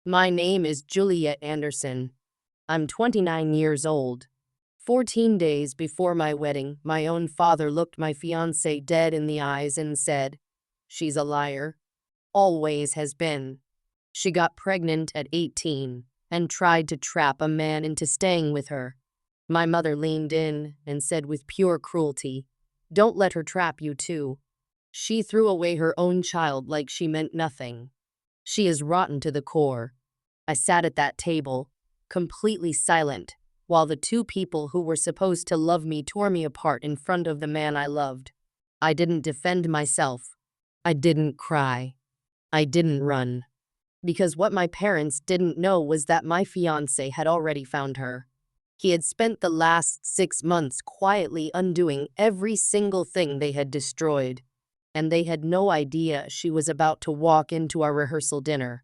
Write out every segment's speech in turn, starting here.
My name is Juliet Anderson. I'm 29 years old. 14 days before my wedding, my own father looked my fiancé dead in the eyes and said, "She's a liar. Always has been. She got pregnant at 18 and tried to trap a man into staying with her." My mother leaned in and said with pure cruelty, "Don't let her trap you too. She threw away her own child like she meant nothing. She is rotten to the core." I sat at that table, completely silent, while the two people who were supposed to love me tore me apart in front of the man I loved. I didn't defend myself. I didn't cry. I didn't run. Because what my parents didn't know was that my fiancé had already found her. He had spent the last 6 months quietly undoing every single thing they had destroyed. And they had no idea she was about to walk into our rehearsal dinner.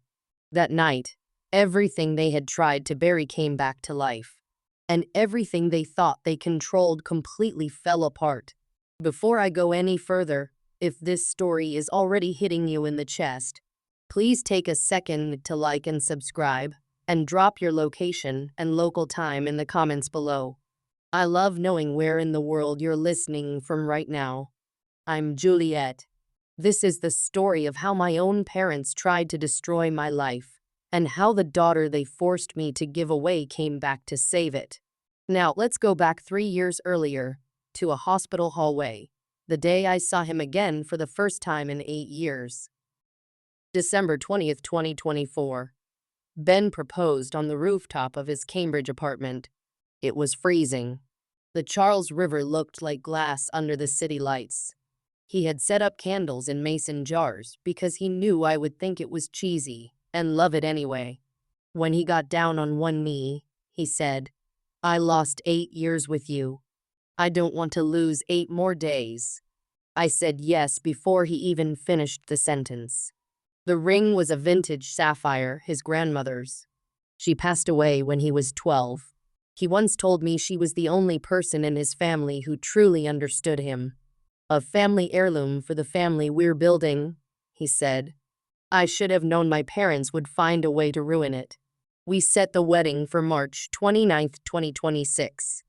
That night, everything they had tried to bury came back to life. And everything they thought they controlled completely fell apart. Before I go any further, if this story is already hitting you in the chest, please take a second to like and subscribe, and drop your location and local time in the comments below. I love knowing where in the world you're listening from right now. I'm Juliet. This is the story of how my own parents tried to destroy my life, and how the daughter they forced me to give away came back to save it. Now, let's go back 3 years earlier, to a hospital hallway, the day I saw him again for the first time in 8 years. December 20th, 2024. Ben proposed on the rooftop of his Cambridge apartment. It was freezing. The Charles River looked like glass under the city lights. He had set up candles in mason jars because he knew I would think it was cheesy and love it anyway. When he got down on one knee, he said, "I lost 8 years with you. I don't want to lose 8 more days." I said yes before he even finished the sentence. The ring was a vintage sapphire, his grandmother's. She passed away when he was 12. He once told me she was the only person in his family who truly understood him. "A family heirloom for the family we're building," he said. I should have known my parents would find a way to ruin it. We set the wedding for March 29th, 2026.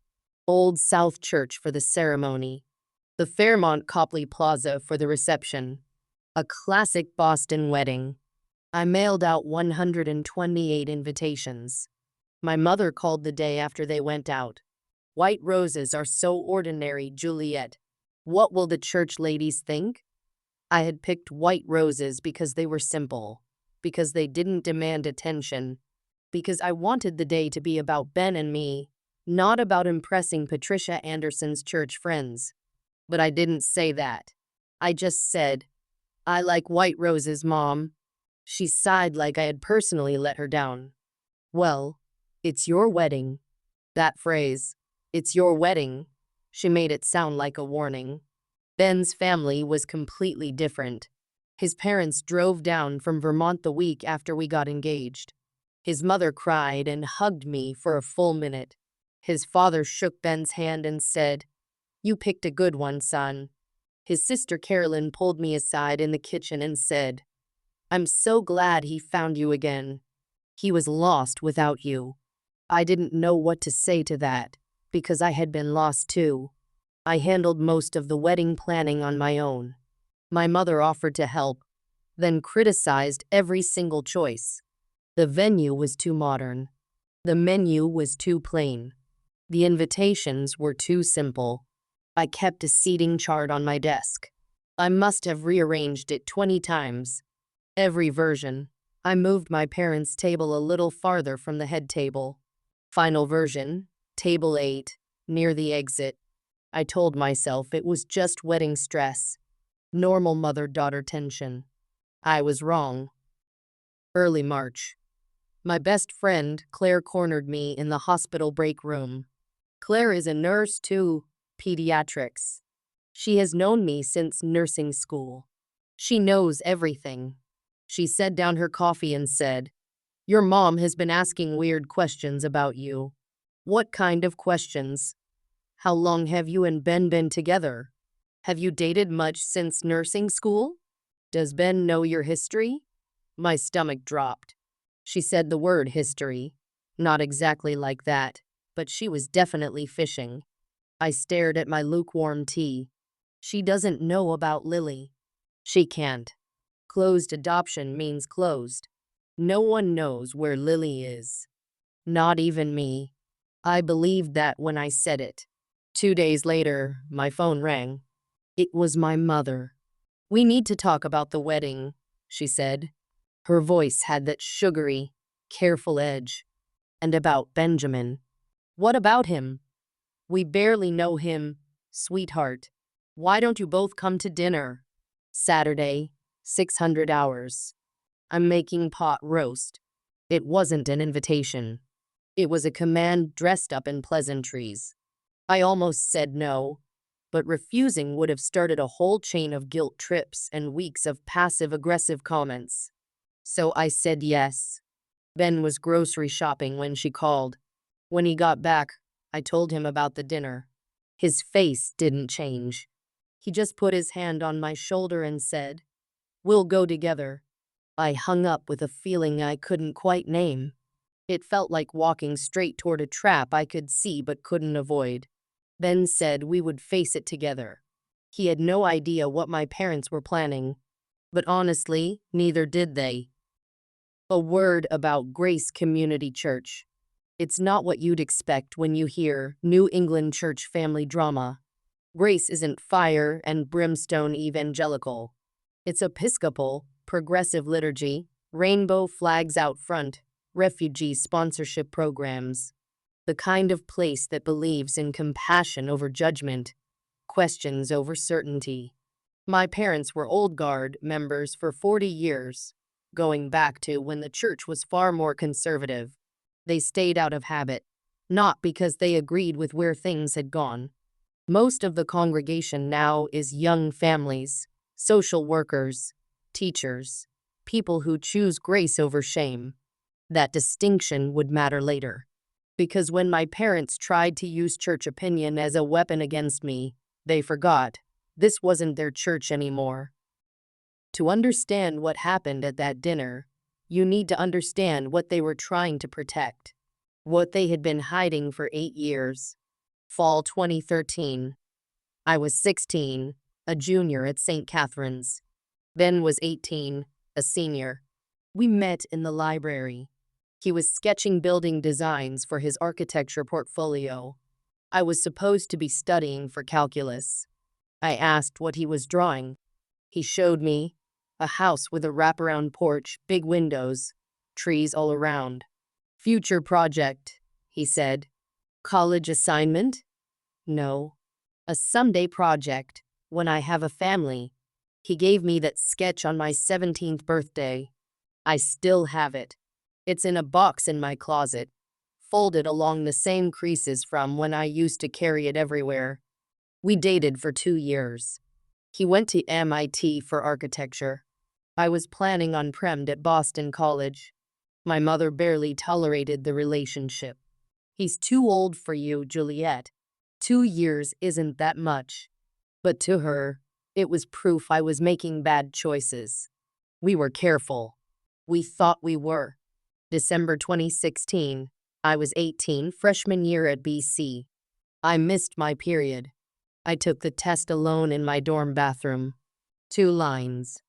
Old South Church for the ceremony. The Fairmont Copley Plaza for the reception. A classic Boston wedding. I mailed out 128 invitations. My mother called the day after they went out. "White roses are so ordinary, Juliet. What will the church ladies think?" I had picked white roses because they were simple, because they didn't demand attention, because I wanted the day to be about Ben and me, not about impressing Patricia Anderson's church friends. But I didn't say that. I just said, "I like white roses, Mom." She sighed like I had personally let her down. "Well, it's your wedding." That phrase, "it's your wedding," she made it sound like a warning. Ben's family was completely different. His parents drove down from Vermont the week after we got engaged. His mother cried and hugged me for a full minute. His father shook Ben's hand and said, "You picked a good one, son." His sister Carolyn pulled me aside in the kitchen and said, "I'm so glad he found you again. He was lost without you." I didn't know what to say to that, because I had been lost too. I handled most of the wedding planning on my own. My mother offered to help, then criticized every single choice. The venue was too modern. The menu was too plain. The invitations were too simple. I kept a seating chart on my desk. I must have rearranged it 20 times. Every version. I moved my parents' table a little farther from the head table. Final version, table 8, near the exit. I told myself it was just wedding stress. Normal mother-daughter tension. I was wrong. Early March. My best friend, Claire, cornered me in the hospital break room. Claire is a nurse too, pediatrics. She has known me since nursing school. She knows everything. She set down her coffee and said, "Your mom has been asking weird questions about you." "What kind of questions?" "How long have you and Ben been together? Have you dated much since nursing school? Does Ben know your history?" My stomach dropped. She said the word history. Not exactly like that, but she was definitely fishing. I stared at my lukewarm tea. She doesn't know about Lily. She can't. Closed adoption means closed. No one knows where Lily is. Not even me. I believed that when I said it. 2 days later, my phone rang. It was my mother. "We need to talk about the wedding," she said. Her voice had that sugary, careful edge. "And about Benjamin." "What about him?" "We barely know him, sweetheart. Why don't you both come to dinner?" Saturday, 600 hours. I'm making pot roast. It wasn't an invitation. It was a command dressed up in pleasantries. I almost said no, but refusing would have started a whole chain of guilt trips and weeks of passive-aggressive comments. So I said yes. Ben was grocery shopping when she called. When he got back, I told him about the dinner. His face didn't change. He just put his hand on my shoulder and said, "We'll go together." I hung up with a feeling I couldn't quite name. It felt like walking straight toward a trap I could see but couldn't avoid. Ben said we would face it together. He had no idea what my parents were planning. But honestly, neither did they. A word about Grace Community Church. It's not what you'd expect when you hear New England church family drama. Grace isn't fire and brimstone evangelical. It's Episcopal, progressive liturgy, rainbow flags out front, refugee sponsorship programs. The kind of place that believes in compassion over judgment, questions over certainty. My parents were Old Guard members for 40 years, going back to when the church was far more conservative. They stayed out of habit, not because they agreed with where things had gone. Most of the congregation now is young families, social workers, teachers, people who choose grace over shame. That distinction would matter later. Because when my parents tried to use church opinion as a weapon against me, they forgot this wasn't their church anymore. To understand what happened at that dinner, you need to understand what they were trying to protect, what they had been hiding for 8 years. Fall 2013. I was 16, a junior at St. Catherine's. Ben was 18, a senior. We met in the library. He was sketching building designs for his architecture portfolio. I was supposed to be studying for calculus. I asked what he was drawing. He showed me a house with a wraparound porch, big windows, trees all around. "Future project," he said. "College assignment?" "No. A someday project, when I have a family." He gave me that sketch on my 17th birthday. I still have it. It's in a box in my closet, folded along the same creases from when I used to carry it everywhere. We dated for 2 years. He went to MIT for architecture. I was planning on premed at Boston College. My mother barely tolerated the relationship. "He's too old for you, Juliet. 2 years isn't that much." But to her, it was proof I was making bad choices. We were careful. We thought we were. December 2016. I was 18, freshman year at BC. I missed my period. I took the test alone in my dorm bathroom. 2 lines.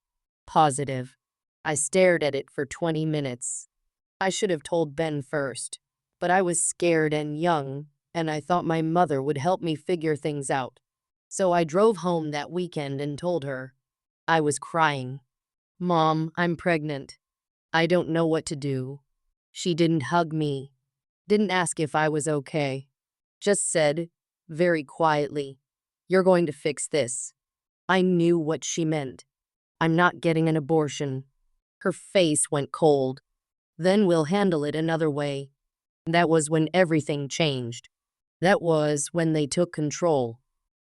Positive. I stared at it for 20 minutes. I should have told Ben first, but I was scared and young, and I thought my mother would help me figure things out. So I drove home that weekend and told her. I was crying. "Mom, I'm pregnant. I don't know what to do." She didn't hug me, didn't ask if I was okay. Just said, very quietly, "You're going to fix this." I knew what she meant. "I'm not getting an abortion." Her face went cold. "Then we'll handle it another way." That was when everything changed. That was when they took control.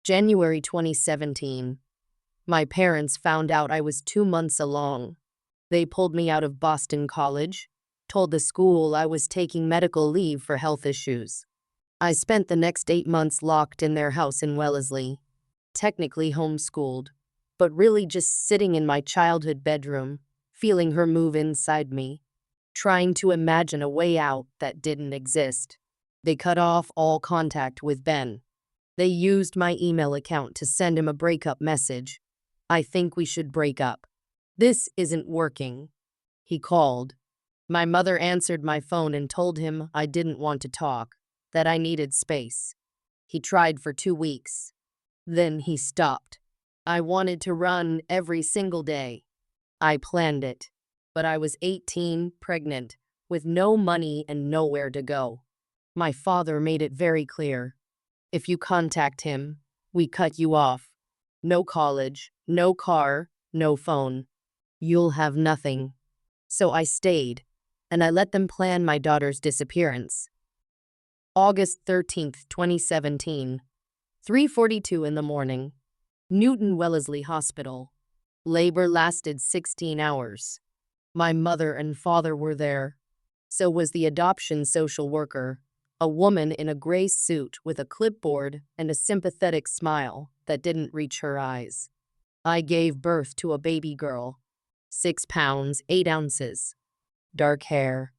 January 2017. My parents found out I was 2 months along. They pulled me out of Boston College, told the school I was taking medical leave for health issues. I spent the next 8 months locked in their house in Wellesley, technically homeschooled, but really just sitting in my childhood bedroom, feeling her move inside me. trying to imagine a way out that didn't exist. They cut off all contact with Ben. They used my email account to send him a breakup message. I think we should break up. This isn't working. He called. My mother answered my phone and told him I didn't want to talk, that I needed space. He tried for 2 weeks. Then he stopped. I wanted to run every single day. I planned it. But I was 18, pregnant, with no money and nowhere to go. My father made it very clear. If you contact him, we cut you off. No college, no car, no phone. You'll have nothing. So I stayed, and I let them plan my daughter's disappearance. August 13th, 2017, 3:42 in the morning. Newton Wellesley Hospital. Labor lasted 16 hours. My mother and father were there. So was the adoption social worker, a woman in a gray suit with a clipboard and a sympathetic smile that didn't reach her eyes. I gave birth to a baby girl, 6 pounds, 8 ounces. Dark hair.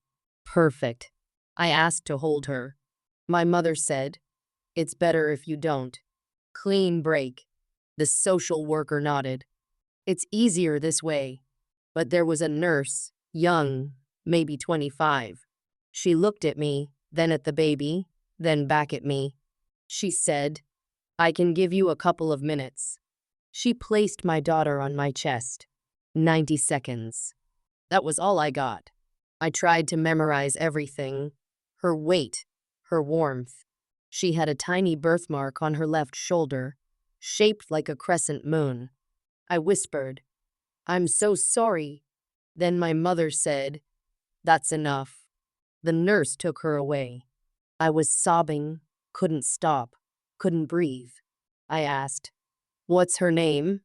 Perfect. I asked to hold her. My mother said, "It's better if you don't." Clean break. The social worker nodded. It's easier this way. But there was a nurse, young, maybe 25. She looked at me, then at the baby, then back at me. She said, "I can give you a couple of minutes." She placed my daughter on my chest. 90 seconds. That was all I got. I tried to memorize everything. Her weight, her warmth. She had a tiny birthmark on her left shoulder, shaped like a crescent moon. I whispered, "I'm so sorry." Then my mother said, "That's enough." The nurse took her away. I was sobbing, couldn't stop, couldn't breathe. I asked, "What's her name?"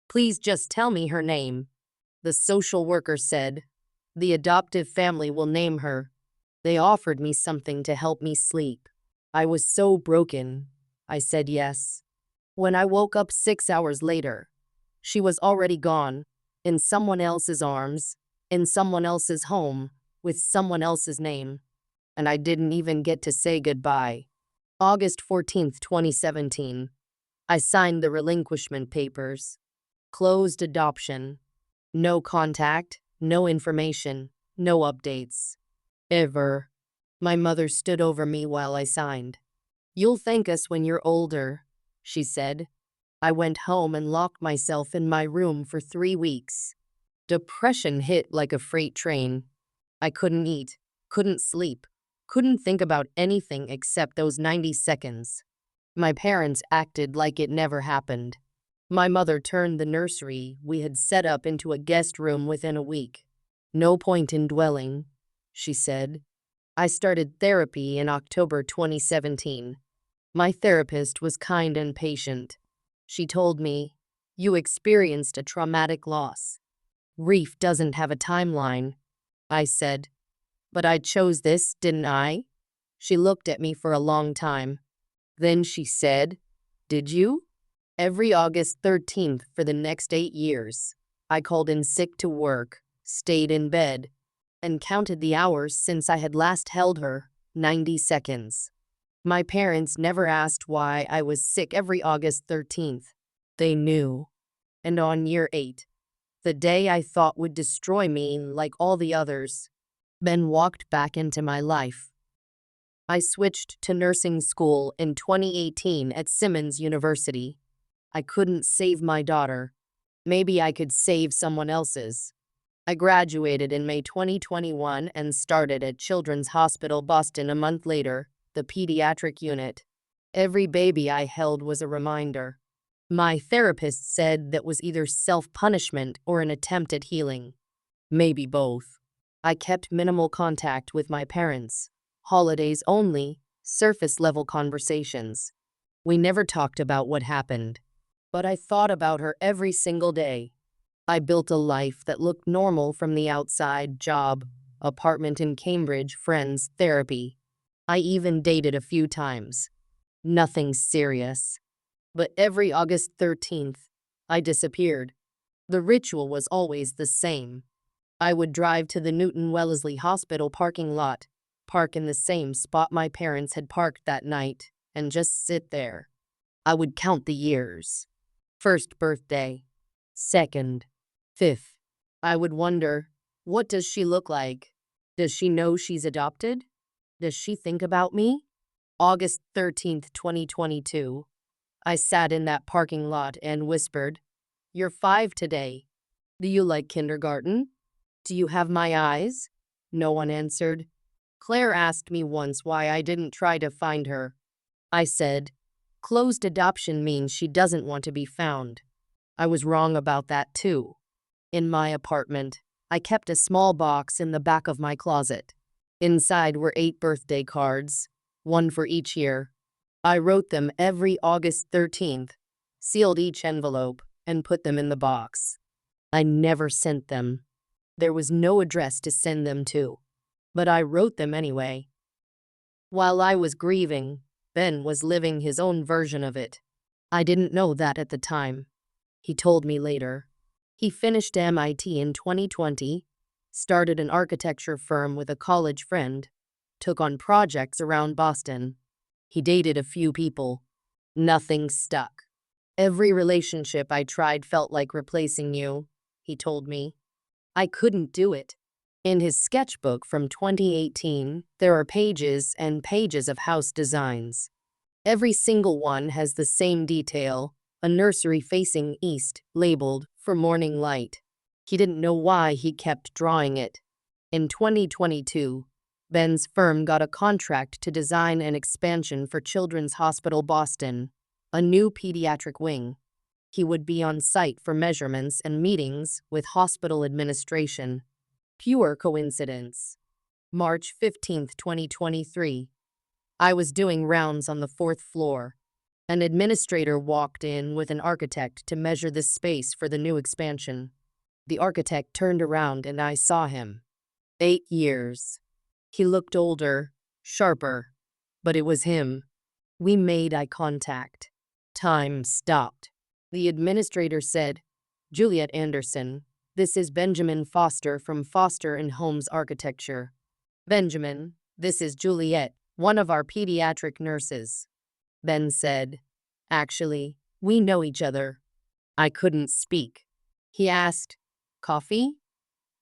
"Please just tell me her name." The social worker said, "The adoptive family will name her." They offered me something to help me sleep. I was so broken. I said yes. When I woke up 6 hours later, she was already gone, in someone else's arms, in someone else's home, with someone else's name. And I didn't even get to say goodbye. August 14th, 2017. I signed the relinquishment papers. Closed adoption. No contact, no information, no updates. Ever. My mother stood over me while I signed. "You'll thank us when you're older," she said. I went home and locked myself in my room for 3 weeks. Depression hit like a freight train. I couldn't eat, couldn't sleep, couldn't think about anything except those 90 seconds. My parents acted like it never happened. My mother turned the nursery we had set up into a guest room within a week. "No point in dwelling," she said. I started therapy in October 2017. My therapist was kind and patient. She told me, "You experienced a traumatic loss. Grief doesn't have a timeline." I said, "But I chose this, didn't I?" She looked at me for a long time. Then she said, "Did you?" Every August 13th for the next 8 years, I called in sick to work, stayed in bed, and counted the hours since I had last held her, 90 seconds. My parents never asked why I was sick every August 13th. They knew. And on year 8, the day I thought would destroy me like all the others, Ben walked back into my life. I switched to nursing school in 2018 at Simmons University. I couldn't save my daughter. Maybe I could save someone else's. I graduated in May 2021 and started at Children's Hospital Boston a month later, the pediatric unit. Every baby I held was a reminder. My therapist said that was either self-punishment or an attempt at healing. Maybe both. I kept minimal contact with my parents. Holidays only, surface-level conversations. We never talked about what happened. But I thought about her every single day. I built a life that looked normal from the outside: job, apartment in Cambridge, friends, therapy. I even dated a few times. Nothing serious. But every August 13th, I disappeared. The ritual was always the same. I would drive to the Newton Wellesley Hospital parking lot, park in the same spot my parents had parked that night, and just sit there. I would count the years. First birthday. Second. Fifth. I would wonder, what does she look like? Does she know she's adopted? Does she think about me? August 13th, 2022. I sat in that parking lot and whispered, "You're 5 today. Do you like kindergarten? Do you have my eyes?" No one answered. Claire asked me once why I didn't try to find her. I said, "Closed adoption means she doesn't want to be found." I was wrong about that too. In my apartment, I kept a small box in the back of my closet. Inside were 8 birthday cards, one for each year. I wrote them every August 13th, sealed each envelope, and put them in the box. I never sent them. There was no address to send them to, but I wrote them anyway. While I was grieving, Ben was living his own version of it. I didn't know that at the time. He told me later. He finished MIT in 2020, started an architecture firm with a college friend, took on projects around Boston. He dated a few people. Nothing stuck. "Every relationship I tried felt like replacing you," he told me. I couldn't do it. In his sketchbook from 2018, there are pages and pages of house designs. Every single one has the same detail, a nursery facing east, labeled for morning light. He didn't know why he kept drawing it. In 2022, Ben's firm got a contract to design an expansion for Children's Hospital Boston, a new pediatric wing. He would be on site for measurements and meetings with hospital administration. Pure coincidence. March 15th, 2023. I was doing rounds on the 4th floor. An administrator walked in with an architect to measure the space for the new expansion. The architect turned around and I saw him. 8 years. He looked older, sharper, but it was him. We made eye contact. Time stopped. The administrator said, "Juliet Anderson, this is Benjamin Foster from Foster & Holmes Architecture." "Benjamin, this is Juliet, one of our pediatric nurses." Ben said, "Actually, we know each other." I couldn't speak. He asked, "Coffee?"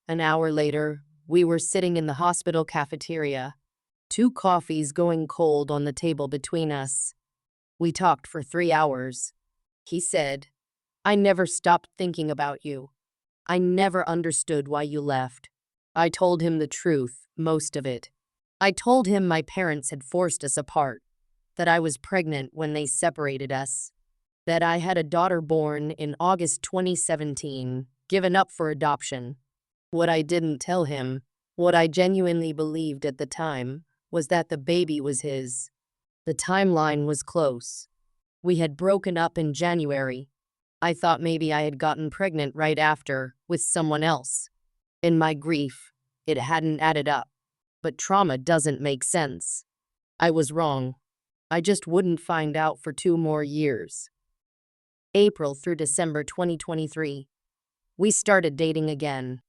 An hour later, we were sitting in the hospital cafeteria, 2 coffees going cold on the table between us. We talked for 3 hours. He said, "I never stopped thinking about you. I never understood why you left." I told him the truth, most of it. I told him my parents had forced us apart, that I was pregnant when they separated us, that I had a daughter born in August 2017, given up for adoption. What I didn't tell him, what I genuinely believed at the time, was that the baby was his. The timeline was close. We had broken up in January. I thought maybe I had gotten pregnant right after, with someone else. In my grief, it hadn't added up. But trauma doesn't make sense. I was wrong. I just wouldn't find out for 2 more years. April through December 2023. We started dating again.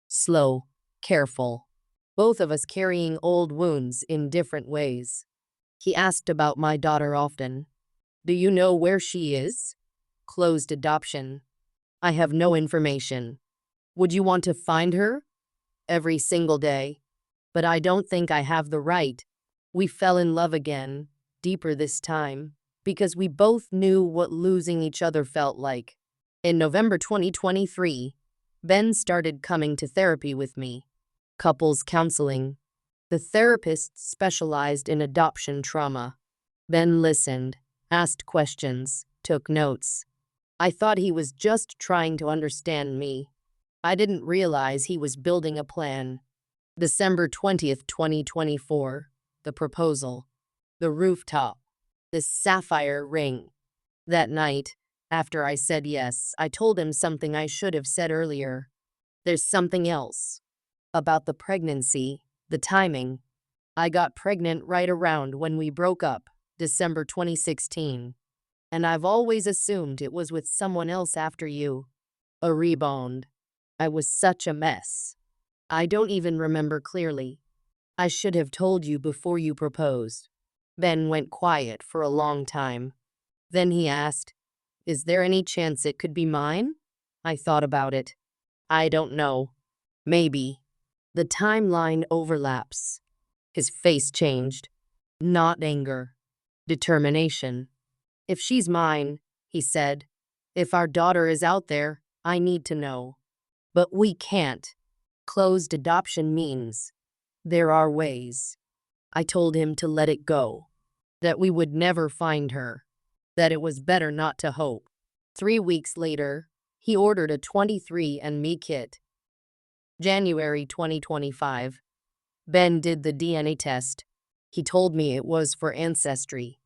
Slow, careful. Both of us carrying old wounds in different ways. He asked about my daughter often. "Do you know where she is?" "Closed adoption." "I have no information." "Would you want to find her?" "Every single day. But I don't think I have the right." We fell in love again, deeper this time, because we both knew what losing each other felt like. In November 2023, Ben started coming to therapy with me. Couples counseling. The therapist specialized in adoption trauma. Ben listened, asked questions, took notes. I thought he was just trying to understand me. I didn't realize he was building a plan. December 20th, 2024. The proposal. The rooftop. The sapphire ring. That night, after I said yes, I told him something I should have said earlier. There's something else. About the pregnancy, the timing. I got pregnant right around when we broke up, December 2016. And I've always assumed it was with someone else after you. A rebound. I was such a mess. I don't even remember clearly. I should have told you before you proposed. Ben went quiet for a long time. Then he asked, "Is there any chance it could be mine?" I thought about it. I don't know. Maybe. The timeline overlaps. His face changed. Not anger. Determination. "If she's mine," he said. "If our daughter is out there, I need to know. But we can't. Closed adoption means there are ways." I told him to let it go. That we would never find her. That it was better not to hope. 3 weeks later, he ordered a 23andMe kit. January 2025. Ben did the DNA test. He told me it was for ancestry.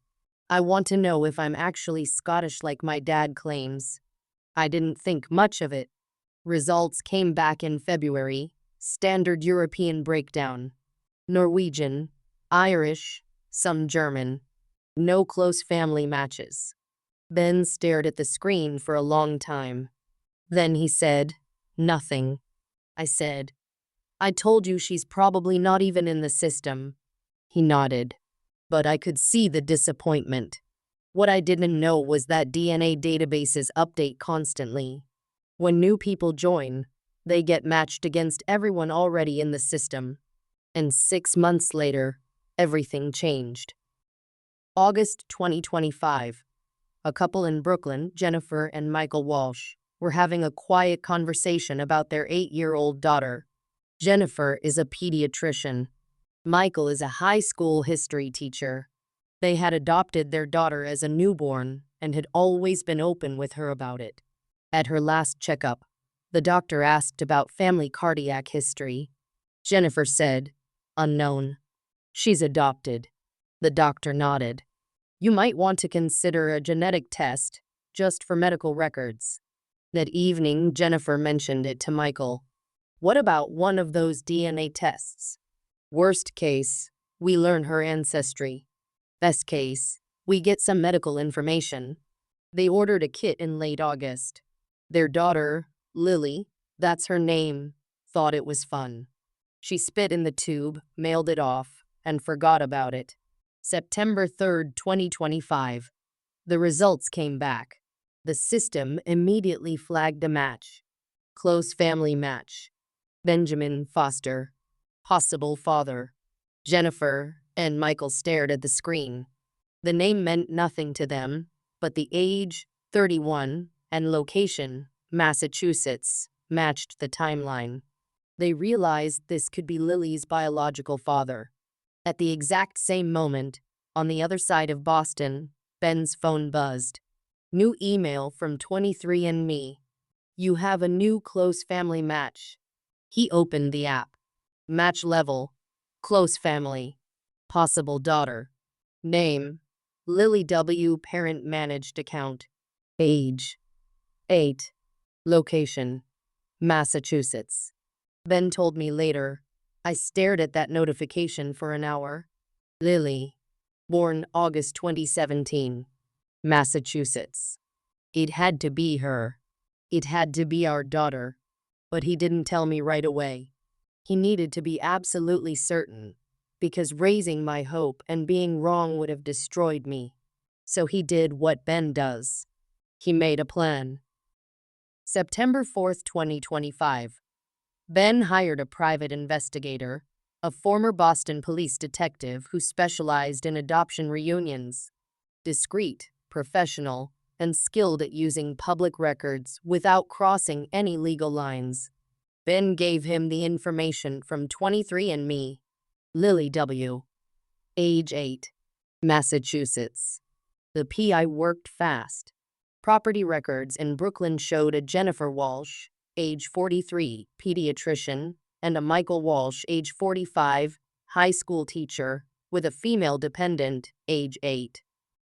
I want to know if I'm actually Scottish like my dad claims. I didn't think much of it. Results came back in February. Standard European breakdown. Norwegian, Irish, some German. No close family matches. Ben stared at the screen for a long time. Then he said, "Nothing." I said, "I told you she's probably not even in the system." He nodded. But I could see the disappointment. What I didn't know was that DNA databases update constantly. When new people join, they get matched against everyone already in the system. And 6 months later, everything changed. August 2025. A couple in Brooklyn, Jennifer and Michael Walsh, were having a quiet conversation about their 8-year-old daughter. Jennifer is a pediatrician. Michael is a high school history teacher. They had adopted their daughter as a newborn and had always been open with her about it. At her last checkup, the doctor asked about family cardiac history. Jennifer said, "Unknown." "She's adopted." The doctor nodded. "You might want to consider a genetic test, just for medical records." That evening, Jennifer mentioned it to Michael. "What about one of those DNA tests? Worst case, we learn her ancestry. Best case, we get some medical information." They ordered a kit in late August. Their daughter, Lily, that's her name, thought it was fun. She spit in the tube, mailed it off, and forgot about it. September 3rd, 2025. The results came back. The system immediately flagged a match. Close family match. Benjamin Foster. Possible father. Jennifer and Michael stared at the screen. The name meant nothing to them, but the age, 31, and location, Massachusetts, matched the timeline. They realized this could be Lily's biological father. At the exact same moment, on the other side of Boston, Ben's phone buzzed. New email from 23andMe. "You have a new close family match." He opened the app. Match level. Close family. Possible daughter. Name. Lily W. Parent managed account. Age. 8. Location. Massachusetts. Ben told me later. I stared at that notification for an hour. Lily. Born August 2017. Massachusetts. It had to be her. It had to be our daughter. But he didn't tell me right away. He needed to be absolutely certain, because raising my hope and being wrong would have destroyed me. So he did what Ben does. He made a plan. September 4th, 2025. Ben hired a private investigator, a former Boston police detective who specialized in adoption reunions. Discreet, professional, and skilled at using public records without crossing any legal lines. Ben gave him the information from 23andMe. Lily W. Age 8. Massachusetts. The PI worked fast. Property records in Brooklyn showed a Jennifer Walsh, age 43, pediatrician, and a Michael Walsh, age 45, high school teacher, with a female dependent, age 8.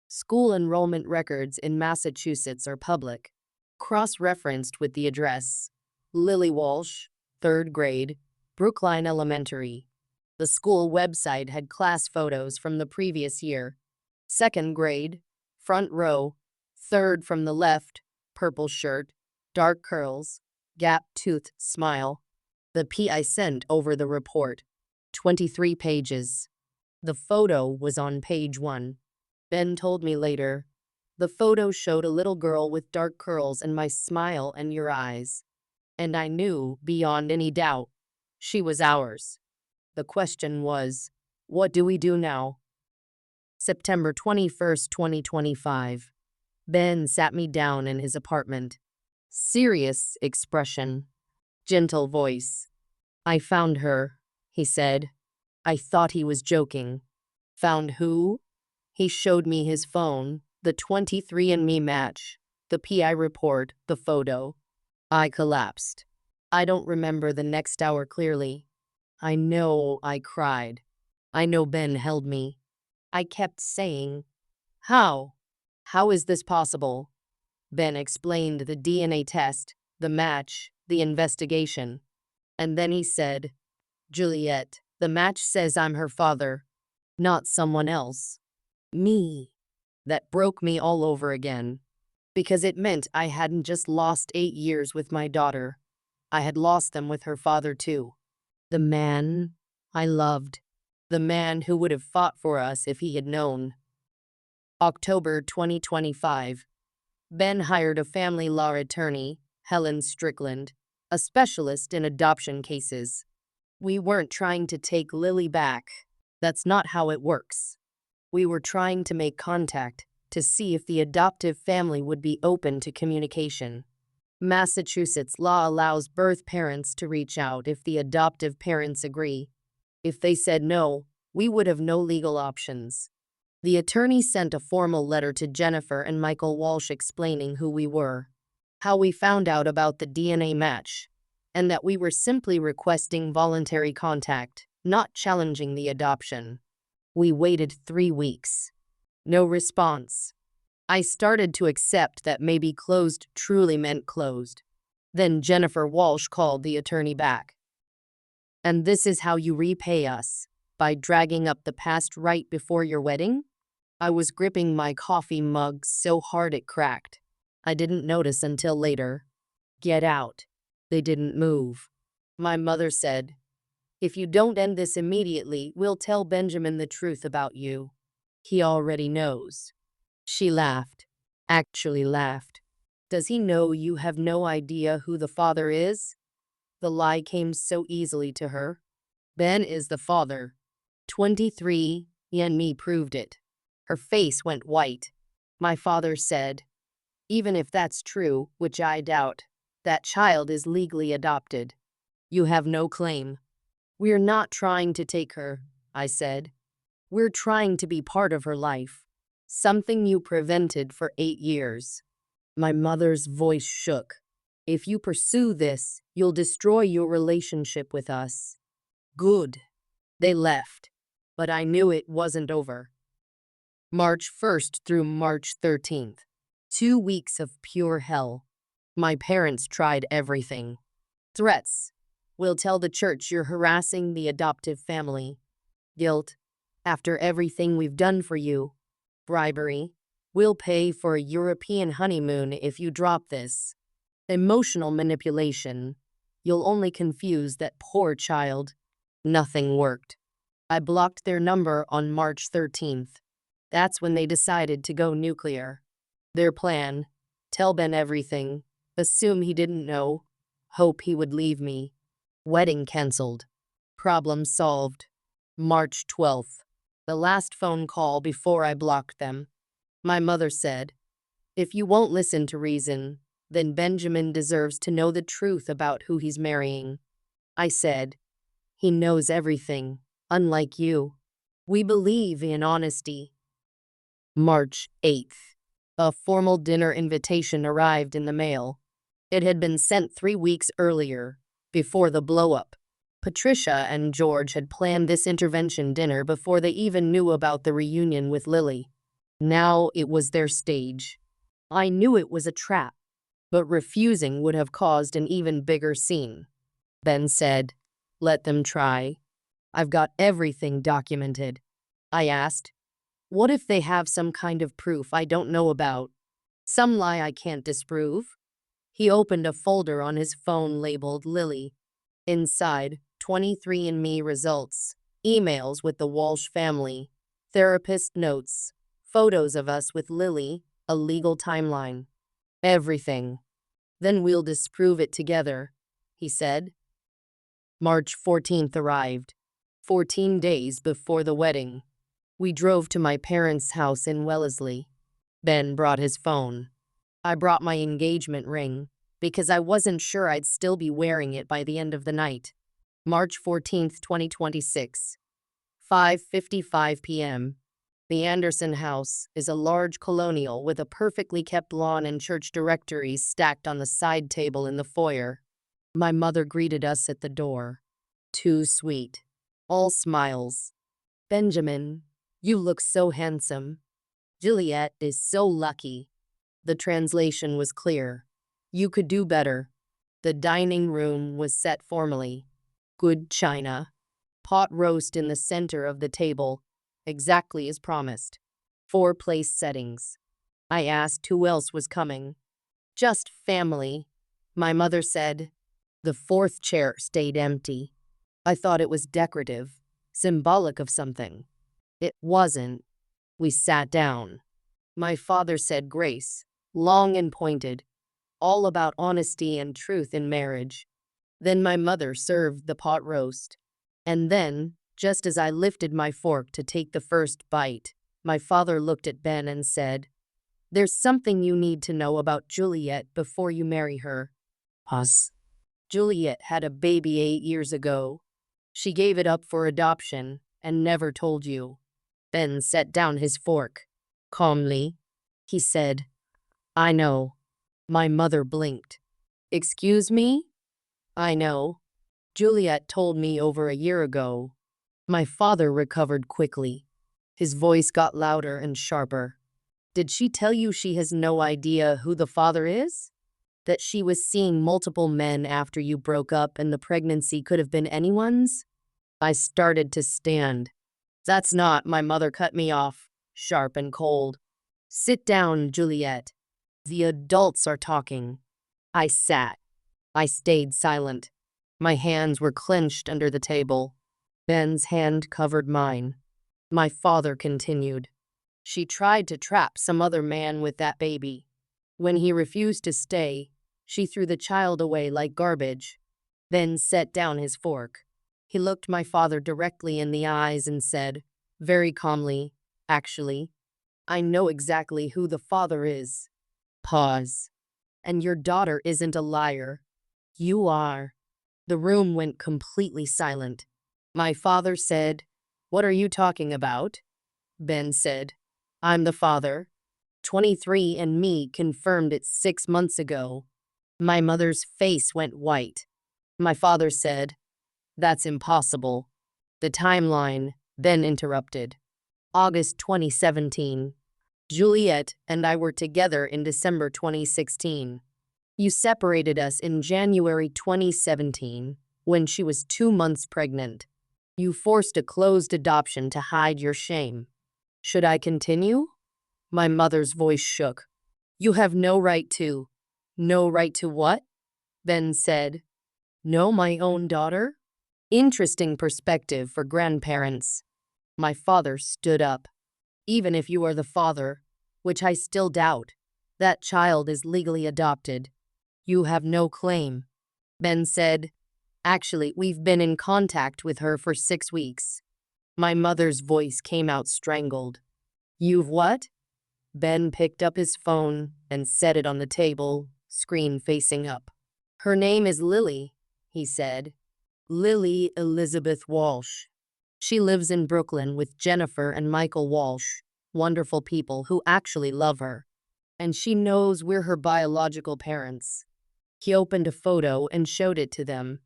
School enrollment records in Massachusetts are public. Cross-referenced with the address. Lily Walsh, 3rd grade, Brookline Elementary. The school website had class photos from the previous year. 2nd grade, front row, 3rd from the left, purple shirt, dark curls, gap-toothed smile. The PI sent over the report. 23 pages. The photo was on page 1. Ben told me later. The photo showed a little girl with dark curls and my smile and your eyes. And I knew, beyond any doubt, she was ours. The question was, what do we do now? September 21st, 2025. Ben sat me down in his apartment. Serious expression. Gentle voice. I found her, he said. I thought he was joking. Found who? He showed me his phone, the 23andMe match, the PI report, the photo. I collapsed. I don't remember the next hour clearly. I know I cried. I know Ben held me. I kept saying, how? How is this possible? Ben explained the DNA test, the match, the investigation. And then he said, Juliet, the match says I'm her father, not someone else. Me. That broke me all over again. Because it meant I hadn't just lost 8 years with my daughter. I had lost them with her father too. The man I loved. The man who would have fought for us if he had known. October 2025. Ben hired a family law attorney, Helen Strickland, a specialist in adoption cases. We weren't trying to take Lily back. That's not how it works. We were trying to make contact to see if the adoptive family would be open to communication. Massachusetts law allows birth parents to reach out if the adoptive parents agree. If they said no, we would have no legal options. The attorney sent a formal letter to Jennifer and Michael Walsh explaining who we were, how we found out about the DNA match, and that we were simply requesting voluntary contact, not challenging the adoption. We waited 3 weeks. No response. I started to accept that maybe closed truly meant closed. Then Jennifer Walsh called the attorney back. And this is how you repay us, by dragging up the past right before your wedding? I was gripping my coffee mug so hard it cracked. I didn't notice until later. Get out. They didn't move. My mother said, if you don't end this immediately, we'll tell Benjamin the truth about you. He already knows. She laughed. Actually laughed. Does he know you have no idea who the father is? The lie came so easily to her. Ben is the father. 23, and me proved it. Her face went white. My father said, even if that's true, which I doubt, that child is legally adopted. You have no claim. We're not trying to take her, I said. We're trying to be part of her life. Something you prevented for 8 years. My mother's voice shook. If you pursue this, you'll destroy your relationship with us. Good. They left. But I knew it wasn't over. March 1st through March 13th. 2 weeks of pure hell. My parents tried everything. Threats. We'll tell the church you're harassing the adoptive family. Guilt. After everything we've done for you. Bribery. We'll pay for a European honeymoon if you drop this. Emotional manipulation. You'll only confuse that poor child. Nothing worked. I blocked their number on March 13th. That's when they decided to go nuclear. Their plan, tell Ben everything, assume he didn't know, hope he would leave me. Wedding canceled. Problem solved. March 12th. The last phone call before I blocked them. My mother said, if you won't listen to reason, then Benjamin deserves to know the truth about who he's marrying. I said, he knows everything, unlike you. We believe in honesty. March 8th. A formal dinner invitation arrived in the mail. It had been sent 3 weeks earlier, before the blow-up. Patricia and George had planned this intervention dinner before they even knew about the reunion with Lily. Now it was their stage. I knew it was a trap, but refusing would have caused an even bigger scene. Ben said, let them try. I've got everything documented. I asked, what if they have some kind of proof I don't know about? Some lie I can't disprove? He opened a folder on his phone labeled Lily. Inside, 23andMe results, emails with the Walsh family, therapist notes, photos of us with Lily, a legal timeline. Everything. Then we'll disprove it together, he said. March 14th arrived, 14 days before the wedding. We drove to my parents' house in Wellesley. Ben brought his phone. I brought my engagement ring, because I wasn't sure I'd still be wearing it by the end of the night. March 14th, 2026. 5:55 p.m. The Anderson house is a large colonial with a perfectly kept lawn and church directories stacked on the side table in the foyer. My mother greeted us at the door. Too sweet. All smiles. Benjamin, you look so handsome. Juliet is so lucky. The translation was clear. You could do better. The dining room was set formally. Good china. Pot roast in the center of the table, exactly as promised. 4 place settings. I asked who else was coming. Just family, my mother said. The 4th chair stayed empty. I thought it was decorative, symbolic of something. It wasn't. We sat down. My father said grace, long and pointed, all about honesty and truth in marriage. Then my mother served the pot roast. And then, just as I lifted my fork to take the first bite, my father looked at Ben and said, "There's something you need to know about Juliet before you marry her." Pause. Juliet had a baby 8 years ago. She gave it up for adoption and never told you. Ben set down his fork. Calmly, he said, "I know." My mother blinked. "Excuse me?" "I know. Juliet told me over a year ago." My father recovered quickly. His voice got louder and sharper. "Did she tell you she has no idea who the father is? That she was seeing multiple men after you broke up and the pregnancy could have been anyone's?" I started to stand. "That's not," my mother cut me off, sharp and cold. "Sit down, Juliet. The adults are talking." I sat. I stayed silent. My hands were clenched under the table. Ben's hand covered mine. My father continued. "She tried to trap some other man with that baby. When he refused to stay, she threw the child away like garbage." Ben set down his fork. He looked my father directly in the eyes and said, very calmly, "Actually, I know exactly who the father is." Pause. "And your daughter isn't a liar. You are." The room went completely silent. My father said, "What are you talking about?" Ben said, "I'm the father. 23andMe confirmed it 6 months ago." My mother's face went white. My father said, "That's impossible." The timeline then interrupted. August 2017. Juliet and I were together in December 2016. You separated us in January 2017 when she was 2 months pregnant. You forced a closed adoption to hide your shame. Should I continue? My mother's voice shook. "You have no right to." "No right to what?" Ben said. "Know my own daughter?" Interesting perspective for grandparents. My father stood up. "Even if you are the father, which I still doubt, that child is legally adopted. You have no claim." Ben said, "Actually, we've been in contact with her for 6 weeks." My mother's voice came out strangled. "You've what?" Ben picked up his phone and set it on the table, screen facing up. "Her name is Lily," he said. "Lily Elizabeth Walsh. She lives in Brooklyn with Jennifer and Michael Walsh, wonderful people who actually love her. And she knows we're her biological parents." He opened a photo and showed it to them.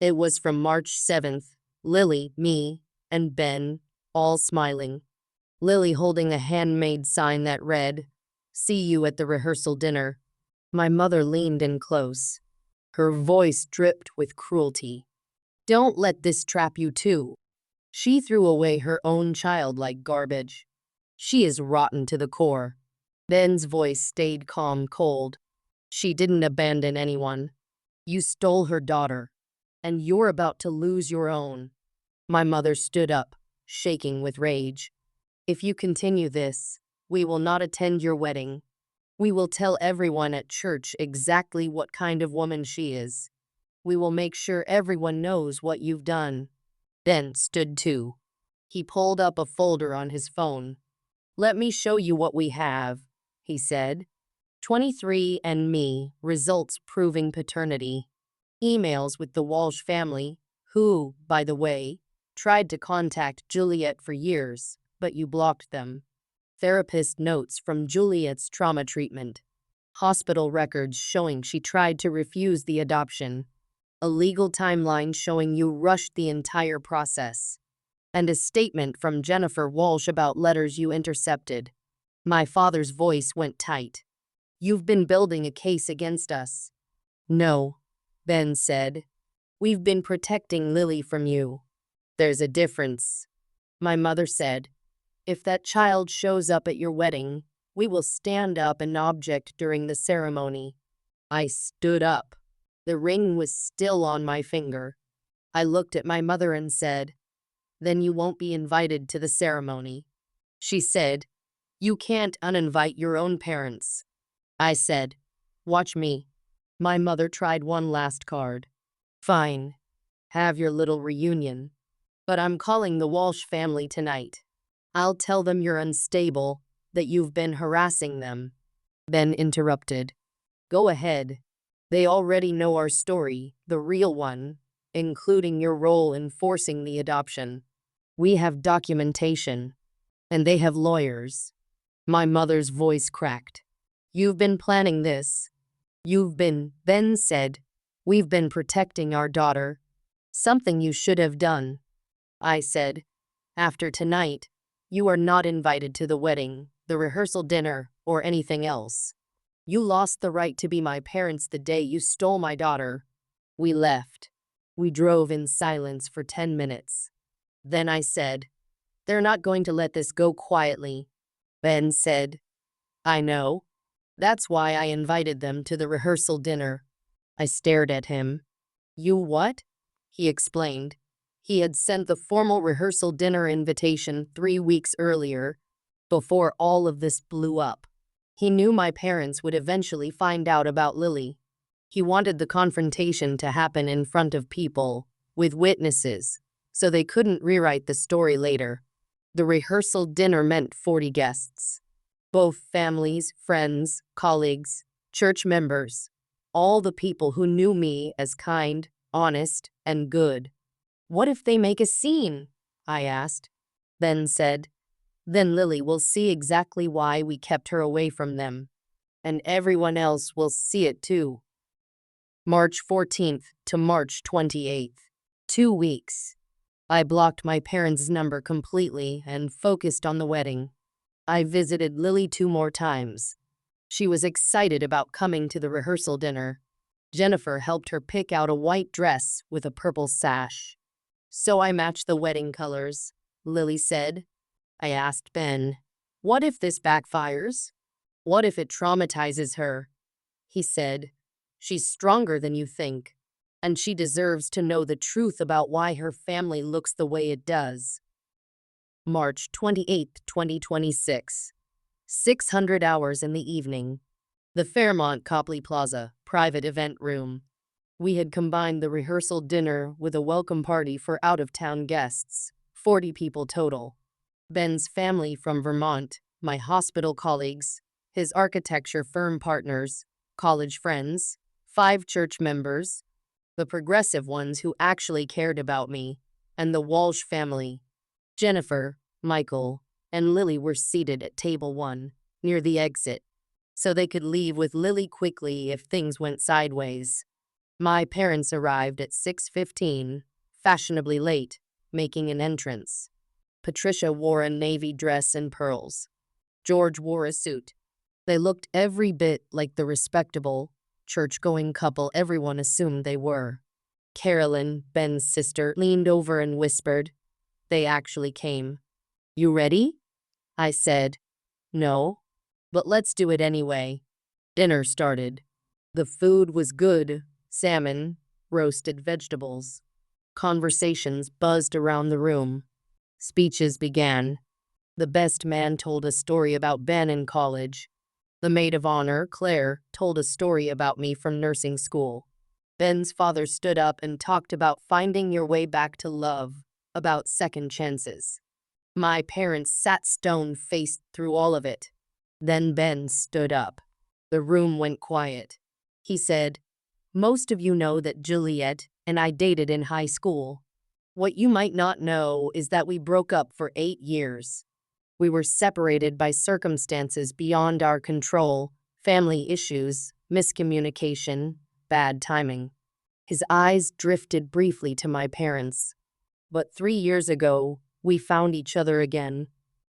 It was from March 7th, Lily, me, and Ben, all smiling. Lily holding a handmade sign that read, "See you at the rehearsal dinner." My mother leaned in close. Her voice dripped with cruelty. "Don't let this trap you too. She threw away her own child like garbage. She is rotten to the core." Ben's voice stayed calm, cold. "She didn't abandon anyone. You stole her daughter. and you're about to lose your own. My mother stood up, shaking with rage. If you continue this, we will not attend your wedding. We will tell everyone at church exactly what kind of woman she is. We will make sure everyone knows what you've done. Ben stood too. He pulled up a folder on his phone. Let me show you what we have, he said. 23andMe results proving paternity. Emails with the Walsh family, who, by the way, tried to contact Juliet for years, but you blocked them. Therapist notes from Juliet's trauma treatment. Hospital records showing she tried to refuse the adoption. A legal timeline showing you rushed the entire process. And a statement from Jennifer Walsh about letters you intercepted. My father's voice went tight. You've been building a case against us. No, Ben said. We've been protecting Lily from you. There's a difference. My mother said. If that child shows up at your wedding, we will stand up and object during the ceremony. I stood up. The ring was still on my finger. I looked at my mother and said, then you won't be invited to the ceremony. She said, you can't uninvite your own parents. I said, watch me. My mother tried one last card. Fine. Have your little reunion. But I'm calling the Walsh family tonight. I'll tell them you're unstable, that you've been harassing them. Ben interrupted. Go ahead. They already know our story, the real one, including your role in forcing the adoption. We have documentation, and they have lawyers. My mother's voice cracked. You've been planning this. Ben said. We've been protecting our daughter. Something you should have done. I said, after tonight, you are not invited to the wedding, the rehearsal dinner, or anything else. You lost the right to be my parents the day you stole my daughter. We left. We drove in silence for 10 minutes. Then I said, they're not going to let this go quietly. Ben said, I know. That's why I invited them to the rehearsal dinner. I stared at him. You what? He explained. He had sent the formal rehearsal dinner invitation 3 weeks earlier, before all of this blew up. He knew my parents would eventually find out about Lily. He wanted the confrontation to happen in front of people, with witnesses, so they couldn't rewrite the story later. The rehearsal dinner meant 40 guests. Both families, friends, colleagues, church members, all the people who knew me as kind, honest, and good. What if they make a scene? I asked. Ben said, then Lily will see exactly why we kept her away from them. And everyone else will see it too. March 14th to March 28th. 2 weeks. I blocked my parents' number completely and focused on the wedding. I visited Lily 2 more times. She was excited about coming to the rehearsal dinner. Jennifer helped her pick out a white dress with a purple sash. So I matched the wedding colors, Lily said. I asked Ben, what if this backfires? What if it traumatizes her? He said, she's stronger than you think, and she deserves to know the truth about why her family looks the way it does. March 28, 2026. 600 hours in the evening. The Fairmont Copley Plaza, private event room. We had combined the rehearsal dinner with a welcome party for out-of-town guests, 40 people total. Ben's family from Vermont, my hospital colleagues, his architecture firm partners, college friends, 5 church members, the progressive ones who actually cared about me, and the Walsh family. Jennifer, Michael, and Lily were seated at table 1, near the exit, so they could leave with Lily quickly if things went sideways. My parents arrived at 6:15, fashionably late, making an entrance. Patricia wore a navy dress and pearls. George wore a suit. They looked every bit like the respectable, church-going couple everyone assumed they were. Carolyn, Ben's sister, leaned over and whispered, they actually came. You ready? I said, no, but let's do it anyway. Dinner started. The food was good. Salmon, roasted vegetables. Conversations buzzed around the room. Speeches began. The best man told a story about Ben in college. The maid of honor, Claire, told a story about me from nursing school. Ben's father stood up and talked about finding your way back to love, about second chances. My parents sat stone-faced through all of it. Then Ben stood up. The room went quiet. He said, "Most of you know that Juliet and I dated in high school. What you might not know is that we broke up for 8 years. We were separated by circumstances beyond our control, family issues, miscommunication, bad timing." His eyes drifted briefly to my parents. "But 3 years ago, we found each other again.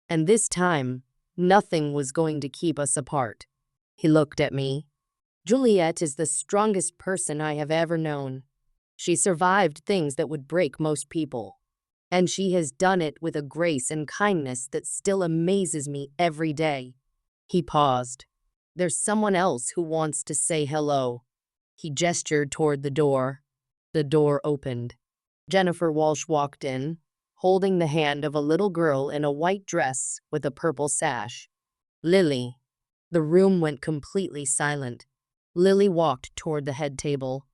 And this time, nothing was going to keep us apart." He looked at me. "Juliet is the strongest person I have ever known. She survived things that would break most people. And she has done it with a grace and kindness that still amazes me every day." He paused. "There's someone else who wants to say hello." He gestured toward the door. The door opened. Jennifer Walsh walked in, holding the hand of a little girl in a white dress with a purple sash. "Lily." The room went completely silent. Lily walked toward the head table.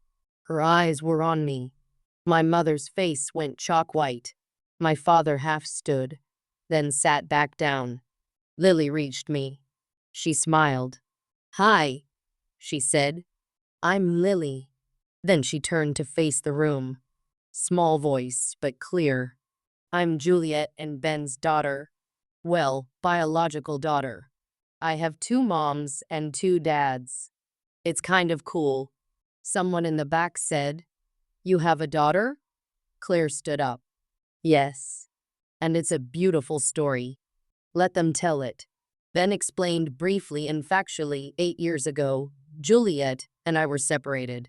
Her eyes were on me. My mother's face went chalk white. My father half stood, then sat back down. Lily reached me. She smiled. "Hi," she said. "I'm Lily." Then she turned to face the room. Small voice, but clear. "I'm Juliet and Ben's daughter. Well, biological daughter. I have 2 moms and 2 dads. It's kind of cool." Someone in the back said, "You have a daughter?" Claire stood up. "Yes. And it's a beautiful story. Let them tell it." Ben explained briefly and factually 8 years ago, Juliet and I were separated.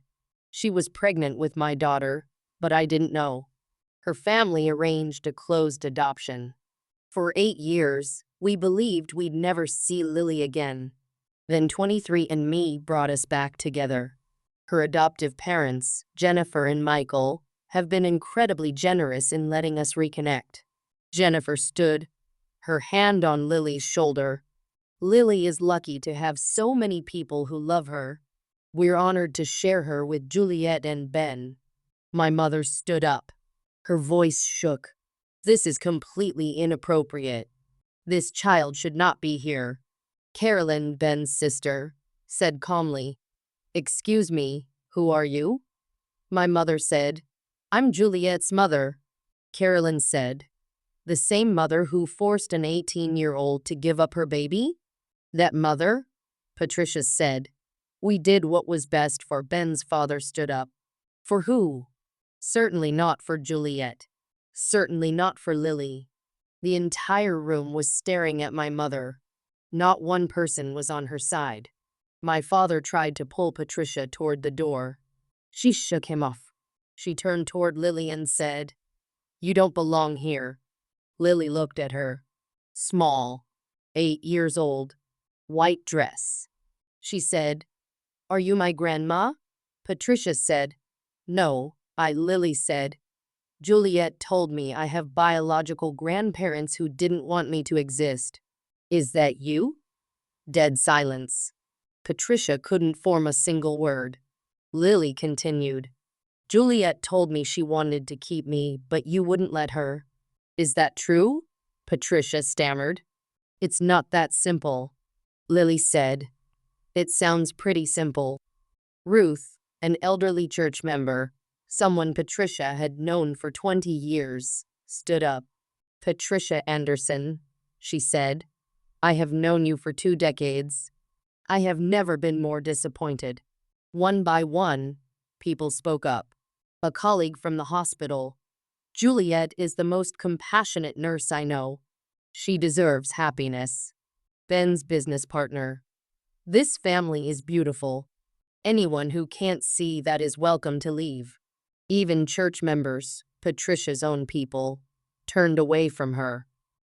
She was pregnant with my daughter, but I didn't know. Her family arranged a closed adoption. For 8 years, we believed we'd never see Lily again. Then 23andMe brought us back together. Her adoptive parents, Jennifer and Michael, have been incredibly generous in letting us reconnect. Jennifer stood, her hand on Lily's shoulder. "Lily is lucky to have so many people who love her. We're honored to share her with Juliet and Ben." My mother stood up. Her voice shook. "This is completely inappropriate. This child should not be here." Carolyn, Ben's sister, said calmly, "Excuse me, who are you?" My mother said, "I'm Juliet's mother." Carolyn said, "The same mother who forced an 18-year-old to give up her baby?" "That mother?" Patricia said. "We did what was best for." Ben's father stood up. "For who?" "Certainly not for Juliet. Certainly not for Lily." The entire room was staring at my mother. Not one person was on her side. My father tried to pull Patricia toward the door. She shook him off. She turned toward Lily and said, "You don't belong here." Lily looked at her. Small, 8 years old, white dress. She said, "Are you my grandma?" Patricia said, "No," Lily said, "Juliet told me I have biological grandparents who didn't want me to exist." "Is that you?" Dead silence. Patricia couldn't form a single word. Lily continued, "Juliet told me she wanted to keep me, but you wouldn't let her." "Is that true?" Patricia stammered. "It's not that simple," Lily said. "It sounds pretty simple." Ruth, an elderly church member, someone Patricia had known for 20 years, stood up. "Patricia Anderson," she said, "I have known you for 2 decades. I have never been more disappointed." One by one, people spoke up. A colleague from the hospital, "Juliet is the most compassionate nurse I know. She deserves happiness." Ben's business partner, "This family is beautiful. Anyone who can't see that is welcome to leave." Even church members, Patricia's own people, turned away from her.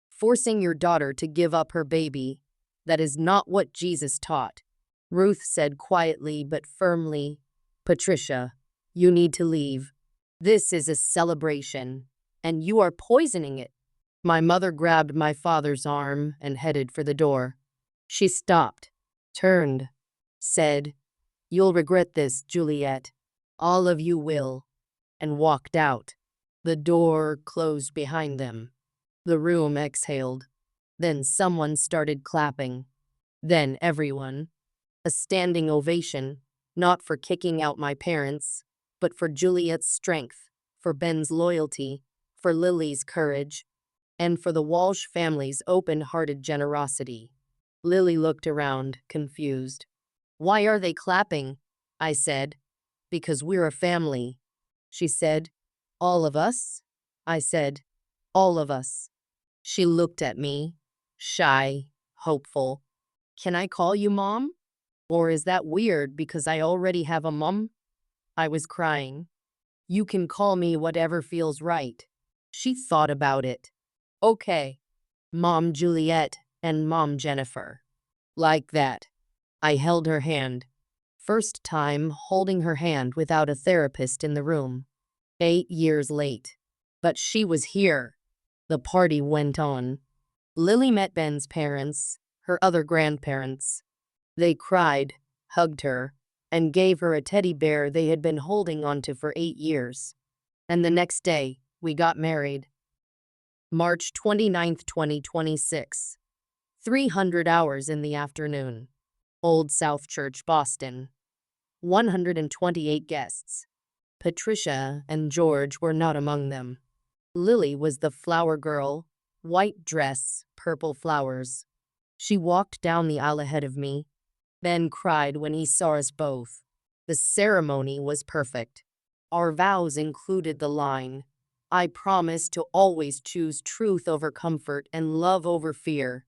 "Forcing your daughter to give up her baby, that is not what Jesus taught." Ruth said quietly but firmly, "Patricia, You need to leave. This is a celebration, and you are poisoning it. My mother grabbed my father's arm and headed for the door. She stopped, turned, said, "You'll regret this, Juliet. All of you will," and walked out. The door closed behind them. The room exhaled. Then someone started clapping. Then everyone. A standing ovation, not for kicking out my parents, but for Juliet's strength, for Ben's loyalty, for Lily's courage, and for the Walsh family's open-hearted generosity. Lily looked around, confused. "Why are they clapping?" I said. "Because we're a family," she said. "All of us?" I said. "All of us." She looked at me, shy, hopeful. "Can I call you Mom? Or is that weird because I already have a mom?" I was crying. "You can call me whatever feels right." She thought about it. "Okay, Mom Juliet and Mom Jennifer." Like that. I held her hand. First time holding her hand without a therapist in the room. 8 years late. But she was here. The party went on. Lily met Ben's parents, her other grandparents. They cried, hugged her, and gave her a teddy bear they had been holding onto for 8 years. And the next day, we got married. March 29th, 2026. 300 hours in the afternoon. Old South Church, Boston. 128 guests. Patricia and George were not among them. Lily was the flower girl, white dress, purple flowers. She walked down the aisle ahead of me. Ben cried when he saw us both. The ceremony was perfect. Our vows included the line, "I promise to always choose truth over comfort and love over fear."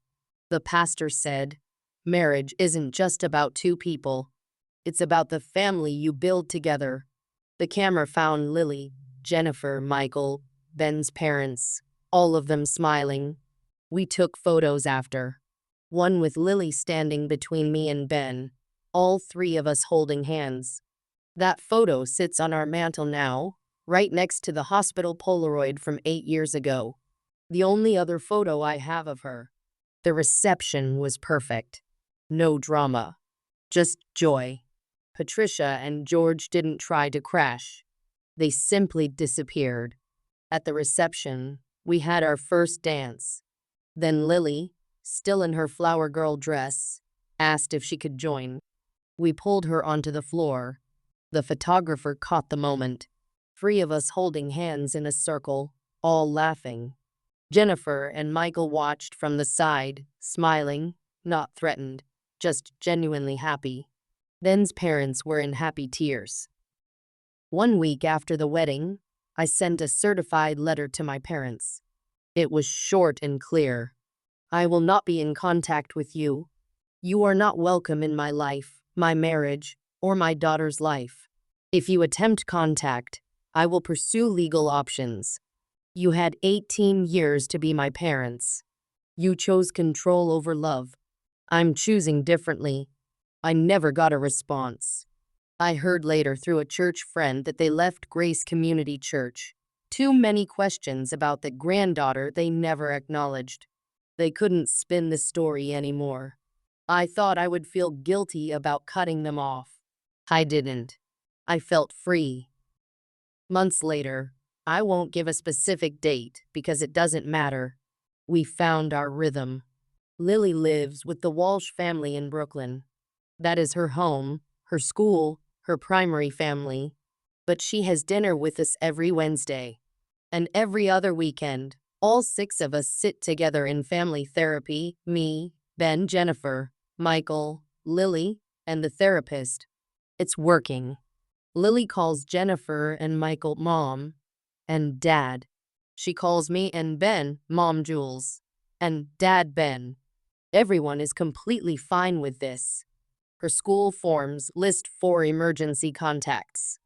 The pastor said, "Marriage isn't just about two people. It's about the family you build together." The camera found Lily, Jennifer, Michael, Ben's parents, all of them smiling. We took photos after. One with Lily standing between me and Ben, all three of us holding hands. That photo sits on our mantle now, right next to the hospital Polaroid from 8 years ago. The only other photo I have of her. The reception was perfect. No drama. Just joy. Patricia and George didn't try to crash. They simply disappeared. At the reception, we had our first dance. Then Lily, still in her flower girl dress, asked if she could join. We pulled her onto the floor. The photographer caught the moment. 3 of us holding hands in a circle, all laughing. Jennifer and Michael watched from the side, smiling, not threatened, just genuinely happy. Ben's parents were in happy tears. 1 week after the wedding, I sent a certified letter to my parents. It was short and clear. "I will not be in contact with you. You are not welcome in my life, my marriage, or my daughter's life. If you attempt contact, I will pursue legal options. You had 18 years to be my parents. You chose control over love. I'm choosing differently." I never got a response. I heard later through a church friend that they left Grace Community Church. Too many questions about the granddaughter they never acknowledged. They couldn't spin the story anymore. I thought I would feel guilty about cutting them off. I didn't. I felt free. Months later, I won't give a specific date because it doesn't matter. We found our rhythm. Lily lives with the Walsh family in Brooklyn. That is her home, her school, her primary family. But she has dinner with us every Wednesday. And every other weekend, all 6 of us sit together in family therapy, me, Ben, Jennifer, Michael, Lily, and the therapist. It's working. Lily calls Jennifer and Michael Mom and Dad. She calls me and Ben Mom Jules and Dad Ben. Everyone is completely fine with this. Her school forms list 4 emergency contacts.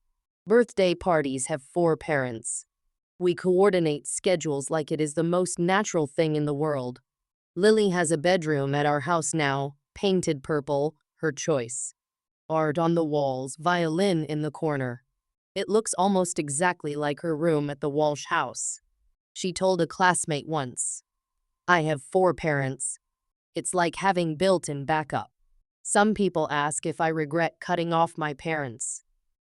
Birthday parties have 4 parents. We coordinate schedules like it is the most natural thing in the world. Lily has a bedroom at our house now, painted purple, her choice. Art on the walls, violin in the corner. It looks almost exactly like her room at the Walsh house. She told a classmate once. I have 4 parents. It's like having built-in backup. Some people ask if I regret cutting off my parents.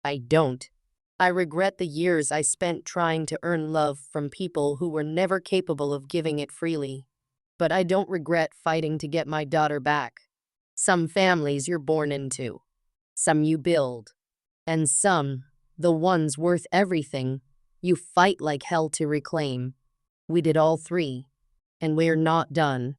I don't. I regret the years I spent trying to earn love from people who were never capable of giving it freely. But I don't regret fighting to get my daughter back. Some families you're born into. Some you build. And some, the ones worth everything, you fight like hell to reclaim. We did all 3. And we're not done.